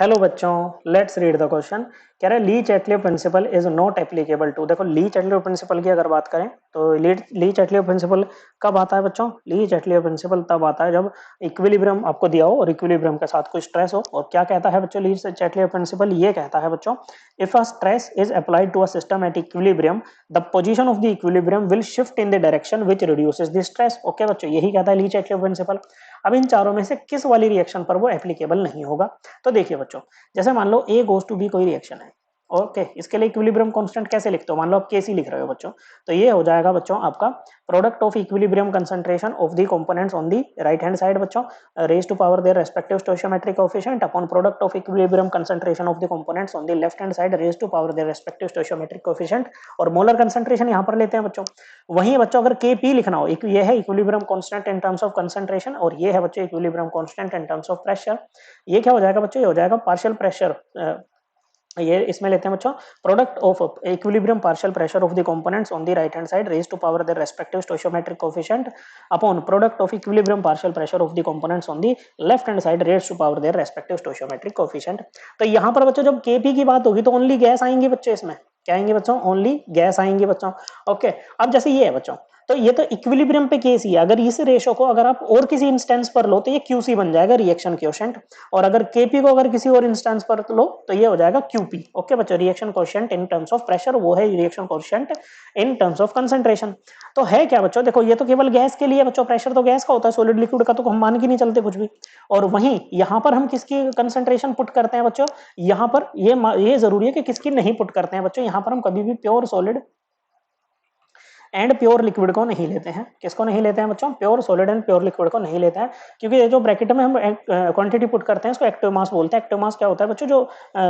Hello बच्चों, let's read the question. कह रहा है Le Chatelier principle is not applicable to. देखो ली चैटलियर प्रिंसिपल की अगर बात करें तो ली चैटलियर प्रिंसिपल कब आता है बच्चों? ली चैटलियर प्रिंसिपल तब आता है जब इक्विलिब्रियम आपको दिया हो और इक्विलिब्रियम के साथ कोई स्ट्रेस हो। और क्या कहता है बच्चों ली चैटलियर प्रिंसिपल? ये कहता है बच्चों, if a stress is applied to a system at equilibrium the position of the equilibrium will shift in the direction which reduces the stress. Okay बच्चों, यही कहता है ली चैटलियर प्रिंसिपल। अब इन चारों में से किस वाली रिएक्शन पर वो एप्लीकेबल नहीं होगा? तो देखिए बच्चों, जैसे मान लो A गोज टू B कोई रिएक्शन है। ओके, इसके लिए इक्विलिब्रियम कांस्टेंट कैसे लिखते हो? मान लो आप Kc लिख रहे हो बच्चों, तो ये हो जाएगा बच्चों आपका product of equilibrium concentration of the components on the right hand side बच्चों, raise to power their respective stoichiometric coefficient upon product of equilibrium concentration of the components on the left hand side raise to power their respective stoichiometric coefficient. और molar concentration यहां पर लेते हैं बच्चों। वहीं बच्चों अगर Kp लिखना हो, ये है equilibrium constant in terms of concentration और ये है बच्चों equilibrium constant in terms of pressure. ये क्या हो जाएगा बच्चों? ये हो जाएगा पार्शियल प्रेशर। ये इसमें लेते हैं बच्चों product of equilibrium partial pressure of the components on the right hand side raise to power their respective stoichiometric coefficient upon product of equilibrium partial pressure of the components on the left hand side raise to power their respective stoichiometric coefficient. तो यहां पर बच्चों जब Kp की बात होगी तो only gas आएंगे बच्चों। इसमें क्या आएंगे बच्चों? ओनली गैस आएंगे बच्चों। ओके, अब जैसे ये है बच्चों, तो ये तो इक्विलिब्रियम पे केस ही है। अगर इस रेशो को अगर आप और किसी इंस्टेंस पर लो तो ये क्यूसी बन जाएगा, रिएक्शन कोएफिशिएंट। और अगर केपी को अगर किसी और इंस्टेंस पर लो तो ये हो जाएगा क्यूपी। ओके बच्चों, reaction coefficient in terms of pressure, वो है reaction coefficient in terms of concentration. तो है क्या बच्चों? देखो ये तो केवल गैस के लिए बच्चों, प्रेशर तो गैस का होता है, सॉलिड लिक्विड का तो हम मान के नहीं चलते कुछ भी। और वहीं यहां पर हम किसकी कंसंट्रेशन पुट करते हैं बच्चों? यहां पर ये जरूरी है कि किसकी नहीं पुट करते हैं बच्चों। यहां पर हम कभी भी pure solid and pure liquid को नहीं लेते हैं। किसको नहीं लेते हैं बच्चों? Pure solid and pure liquid को नहीं लेते हैं, क्योंकि ये जो ब्रैकेट में हम क्वांटिटी पुट करते हैं इसको एक्टिव मास बोलते हैं। एक्टिव मास क्या होता है बच्चों?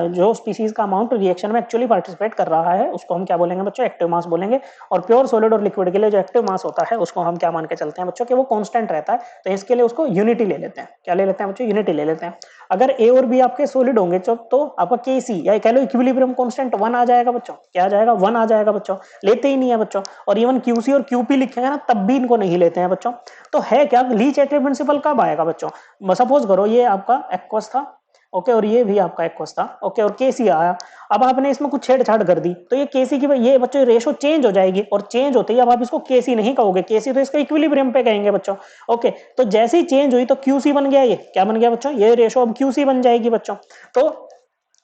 जो स्पीसीज का अमाउंट रिएक्शन में एक्चुअली पार्टिसिपेट कर रहा है उसको हम क्या बोलेंगे बच्चों? एक्टिव मास बोलेंगे। और प्योर सॉलिड और लिक्विड के लिए जो एक्टिव मास होता है उसको हम क्या मान के चलते हैं बच्चों? कि वो कांस्टेंट रहता है। तो इसके लिए उसको यूनिटी ले लेते हैं। क्या ले लेते हैं बच्चों? यूनिटी ले लेते हैं। अगर ए और बी आपके सॉलिड होंगे तो आपका केसी या कह लो इक्विलिब्रियम कांस्टेंट 1 आ जाएगा बच्चों। क्या आ जाएगा? 1 आ जाएगा बच्चों। लेते ही नहीं है बच्चों। और इवन क्यूसी और क्यूपी लिखेंगे ना तब भी इनको नहीं लेते हैं बच्चों। तो है क्या? ली चैटलियर प्रिंसिपल कब आएगा बच्चों? सपोज करो ये आपका एक्वस था, ओके, और ये भी आपका एक्वस था, ओके, और केसी आया। अब आपने इसमें कुछ छेड़छाड़ कर दी तो ये केसी की ये बच्चों रेशो चेंज हो जाएगी। और चेंज होते ही अब आप इसको केसी नहीं कहोगे, केसी तो इसका इक्विलिब्रियम पे कहेंगे बच्चों। ओके, तो जैसे ही चेंज हुई तो क्यूसी बन गया। ये क्या बन गया बच्चों? ये रेशो अब क्यूसी बन जाएगी बच्चों। तो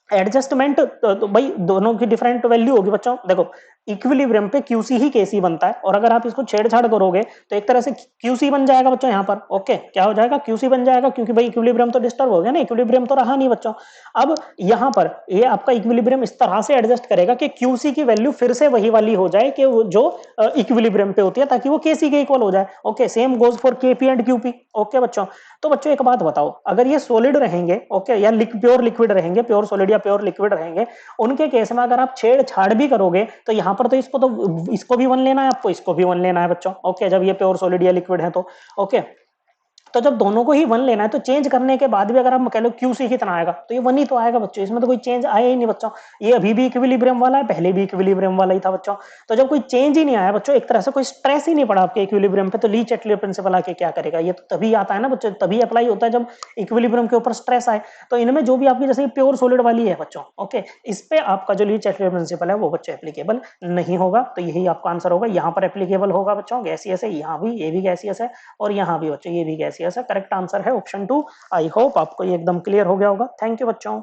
एडजस्टमेंट तो भाई दोनों की डिफरेंट वैल्यू होगी बच्चों। देखो इक्विलिब्रियम पे क्यूसी ही केसी बनता है, और अगर आप इसको छेड़छाड़ करोगे तो एक तरह से क्यूसी बन जाएगा बच्चों। यहाँ पर ओके, क्या हो जाएगा? क्यूसी बन जाएगा, क्योंकि भाई इक्विलिब्रियम तो डिस्टर्ब हो गया ना, इक्विलिब्रियम तो रहा नहीं बच्चों। अब यहाँ पर ये आपका इक्विलिब्रियम इस तरह से एडजस्ट करेगा कि क्यूसी की वैल्यू फिर से वही वाली हो जाए कि वो जो इक्विलिब्रियम पे होती है, ताकि वो केसी के इक्वल हो जाए। Okay, same goes for KP and QP. Okay बच्चों, तो बच्चों एक बात बताओ, अगर ये सॉलिड रहेंगे ओके, या प्योर लिक्विड रहेंगे, प्योर सॉलिड या प्योर लिक्विड रहेंगे, उनके केस में अगर आप छेड़छाड़ भी करोगे तो यहां पर तो इसको भी 1 लेना है, आपको इसको भी 1 लेना है बच्चों। ओके, जब ये प्योर सॉलिड या लिक्विड है तो ओके, तो जब दोनों को ही 1 लेना है तो चेंज करने के बाद भी अगर हम कह लो क्यूसी कितना आएगा तो ये 1 ही तो आएगा बच्चों। इसमें तो कोई चेंज आया ही नहीं बच्चों। ये अभी भी इक्विलिब्रियम वाला है, पहले भी इक्विलिब्रियम वाला ही था बच्चों। तो जब कोई चेंज ही नहीं आया बच्चों, एक तरह से कोई स्ट्रेस ही नहीं पड़ा आपके इक्विलिब्रियम पे, तो ली चैटलियर प्रिंसिपल आके क्या करेगा? ये तो तभी आता है ना बच्चों, तभी अप्लाई होता है जब इक्विलिब्रियम के ऊपर स्ट्रेस आए। तो इनमें जो भी आपकी जैसे प्योर सॉलिड वाली है बच्चों, ओके, इस पे आपका जो ली चैटलियर प्रिंसिपल है वो बच्चों एप्लीकेबल नहीं होगा। तो यही आपका आंसर होगा। यहाँ पर एप्लीकेबल होगा बच्चों गैसियस है, यहाँ भी ये भी गैसियस है, और यहाँ भी बच्चों ये भी गैसियस है। करेक्ट आंसर है ऑप्शन 2। आई होप आपको ये एकदम क्लियर हो गया होगा। थैंक यू बच्चों।